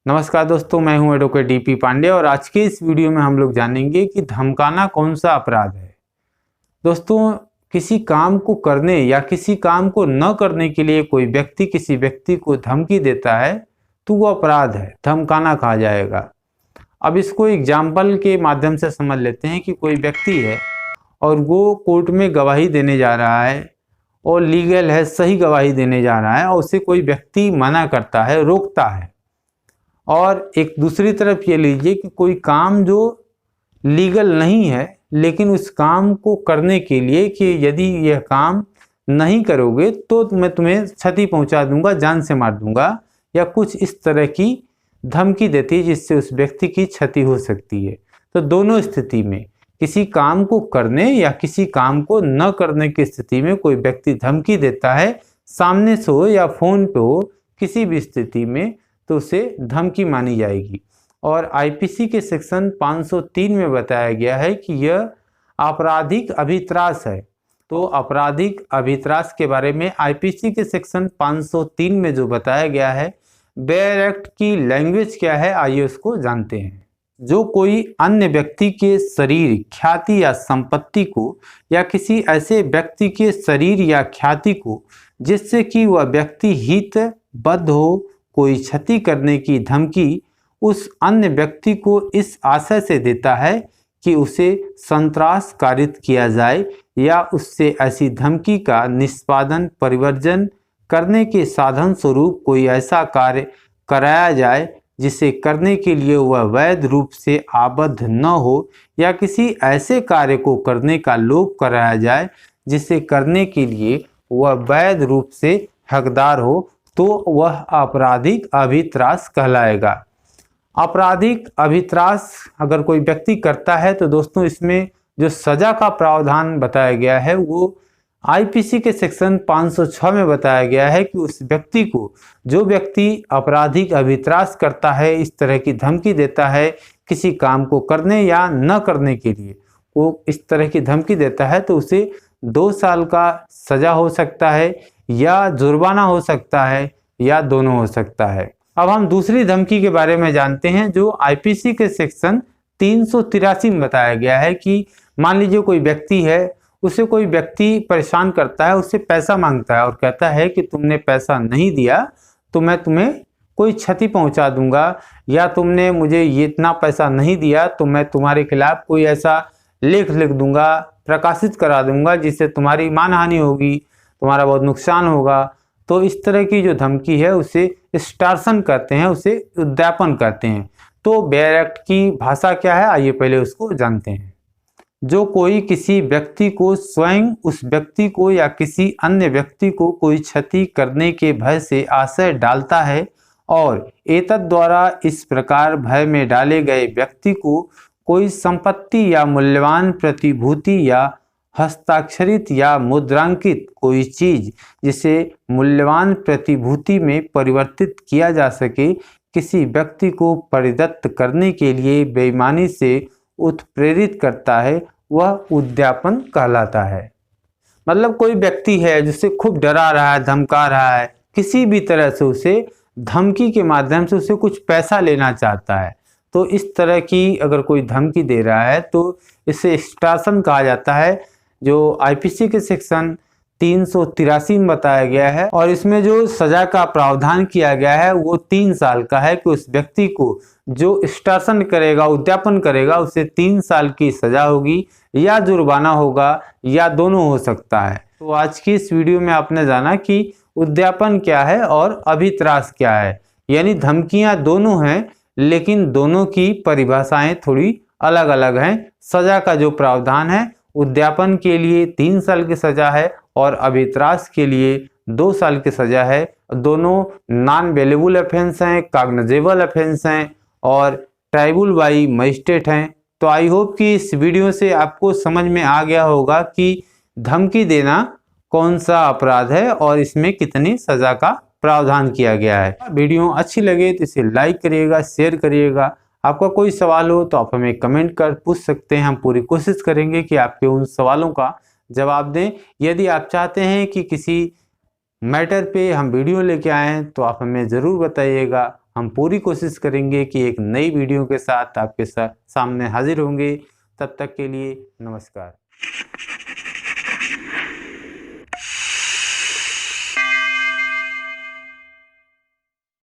नमस्कार दोस्तों, मैं हूं एडवोकेट डीपी पांडे और आज के इस वीडियो में हम लोग जानेंगे कि धमकाना कौन सा अपराध है। दोस्तों, किसी काम को करने या किसी काम को न करने के लिए कोई व्यक्ति किसी व्यक्ति को धमकी देता है तो वो अपराध है, धमकाना कहा जाएगा। अब इसको एग्जाम्पल के माध्यम से समझ लेते हैं कि कोई व्यक्ति है और वो कोर्ट में गवाही देने जा रहा है और लीगल है, सही गवाही देने जा रहा है और उसे कोई व्यक्ति मना करता है, रोकता है। और एक दूसरी तरफ ये लीजिए कि कोई काम जो लीगल नहीं है लेकिन उस काम को करने के लिए कि यदि यह काम नहीं करोगे तो मैं तुम्हें क्षति पहुंचा दूंगा, जान से मार दूंगा, या कुछ इस तरह की धमकी देती है जिससे उस व्यक्ति की क्षति हो सकती है। तो दोनों स्थिति में, किसी काम को करने या किसी काम को न करने की स्थिति में कोई व्यक्ति धमकी देता है, सामने से हो या फोन पे हो, किसी भी स्थिति में, तो उसे धमकी मानी जाएगी। और आईपीसी के सेक्शन 503 में बताया गया है कि यह आपराधिक अभित्रास है। तो आपराधिक अभित्रास के बारे में आईपीसी के सेक्शन 503 में जो बताया गया है, बेयर एक्ट की लैंग्वेज क्या है, आइए उसको जानते हैं। जो कोई अन्य व्यक्ति के शरीर, ख्याति या संपत्ति को या किसी ऐसे व्यक्ति के शरीर या ख्याति को जिससे कि वह व्यक्ति हित बद्ध हो कोई क्षति करने की धमकी उस अन्य व्यक्ति को इस आशय से देता है कि उसे संत्रास कारित किया जाए या उससे ऐसी धमकी का निष्पादन परिवर्जन करने के साधन स्वरूप कोई ऐसा कार्य कराया जाए जिसे करने के लिए वह वैध रूप से आबद्ध न हो, या किसी ऐसे कार्य को करने का लोभ कराया जाए जिसे करने के लिए वह वैध रूप से हकदार हो, तो वह आपराधिक अभित्रास कहलाएगा। आपराधिक अभित्रास अगर कोई व्यक्ति करता है तो दोस्तों इसमें जो सजा का प्रावधान बताया गया है वो आईपीसी के सेक्शन 506 में बताया गया है कि उस व्यक्ति को, जो व्यक्ति आपराधिक अभित्रास करता है, इस तरह की धमकी देता है किसी काम को करने या न करने के लिए, वो इस तरह की धमकी देता है तो उसे 2 साल का सजा हो सकता है या जुर्माना हो सकता है या दोनों हो सकता है। अब हम दूसरी धमकी के बारे में जानते हैं जो आईपीसी के सेक्शन 383 में बताया गया है कि मान लीजिए कोई व्यक्ति है, उसे कोई व्यक्ति परेशान करता है, उससे पैसा मांगता है और कहता है कि तुमने पैसा नहीं दिया तो मैं तुम्हें कोई क्षति पहुंचा दूंगा, या तुमने मुझे ये इतना पैसा नहीं दिया तो मैं तुम्हारे खिलाफ कोई ऐसा लेख लिख दूंगा, प्रकाशित करा दूंगा जिससे तुम्हारी मानहानि होगी, तुम्हारा बहुत नुकसान होगा। तो इस तरह की जो धमकी है उसे एक्सटॉर्शन कहते हैं, उसे उद्यापन कहते हैं। तो बेयर एक्ट की भाषा क्या है, आइए पहले उसको जानते हैं। जो कोई किसी व्यक्ति को स्वयं उस व्यक्ति को या किसी अन्य व्यक्ति को कोई क्षति करने के भय से आशय डालता है और एतद् द्वारा इस प्रकार भय में डाले गए व्यक्ति को कोई संपत्ति या मूल्यवान प्रतिभूति या हस्ताक्षरित या मुद्रांकित कोई चीज जिसे मूल्यवान प्रतिभूति में परिवर्तित किया जा सके किसी व्यक्ति को परिदत्त करने के लिए बेईमानी से उत्प्रेरित करता है, वह उद्यापन कहलाता है। मतलब कोई व्यक्ति है जिसे खूब डरा रहा है, धमका रहा है, किसी भी तरह से उसे धमकी के माध्यम से उसे कुछ पैसा लेना चाहता है, तो इस तरह की अगर कोई धमकी दे रहा है तो इसे एक्सटॉर्शन कहा जाता है, जो आईपीसी के सेक्शन 383 में बताया गया है। और इसमें जो सजा का प्रावधान किया गया है वो 3 साल का है कि उस व्यक्ति को जो एक्सटॉर्शन करेगा, उद्यापन करेगा, उसे 3 साल की सजा होगी या जुर्माना होगा या दोनों हो सकता है। तो आज की इस वीडियो में आपने जाना कि उद्यापन क्या है और अभित्रास क्या है, यानी धमकियां दोनों हैं लेकिन दोनों की परिभाषाएं थोड़ी अलग अलग हैं। सजा का जो प्रावधान है, उद्यापन के लिए 3 साल की सजा है और अभित्रास के लिए 2 साल की सजा है। दोनों नॉन बेलेबल ऑफेंस हैं, कॉग्निजेबल ऑफेंस हैं और ट्राइबल बाई मजिस्ट्रेट हैं। तो आई होप कि इस वीडियो से आपको समझ में आ गया होगा कि धमकी देना कौन सा अपराध है और इसमें कितनी सजा का प्रावधान किया गया है। वीडियो अच्छी लगे तो इसे लाइक करिएगा, शेयर करिएगा। आपका कोई सवाल हो तो आप हमें कमेंट कर पूछ सकते हैं, हम पूरी कोशिश करेंगे कि आपके उन सवालों का जवाब दें। यदि आप चाहते हैं कि किसी मैटर पे हम वीडियो लेके आएँ तो आप हमें ज़रूर बताइएगा हम पूरी कोशिश करेंगे कि एक नई वीडियो के साथ आपके सामने हाजिर होंगे। तब तक के लिए नमस्कार।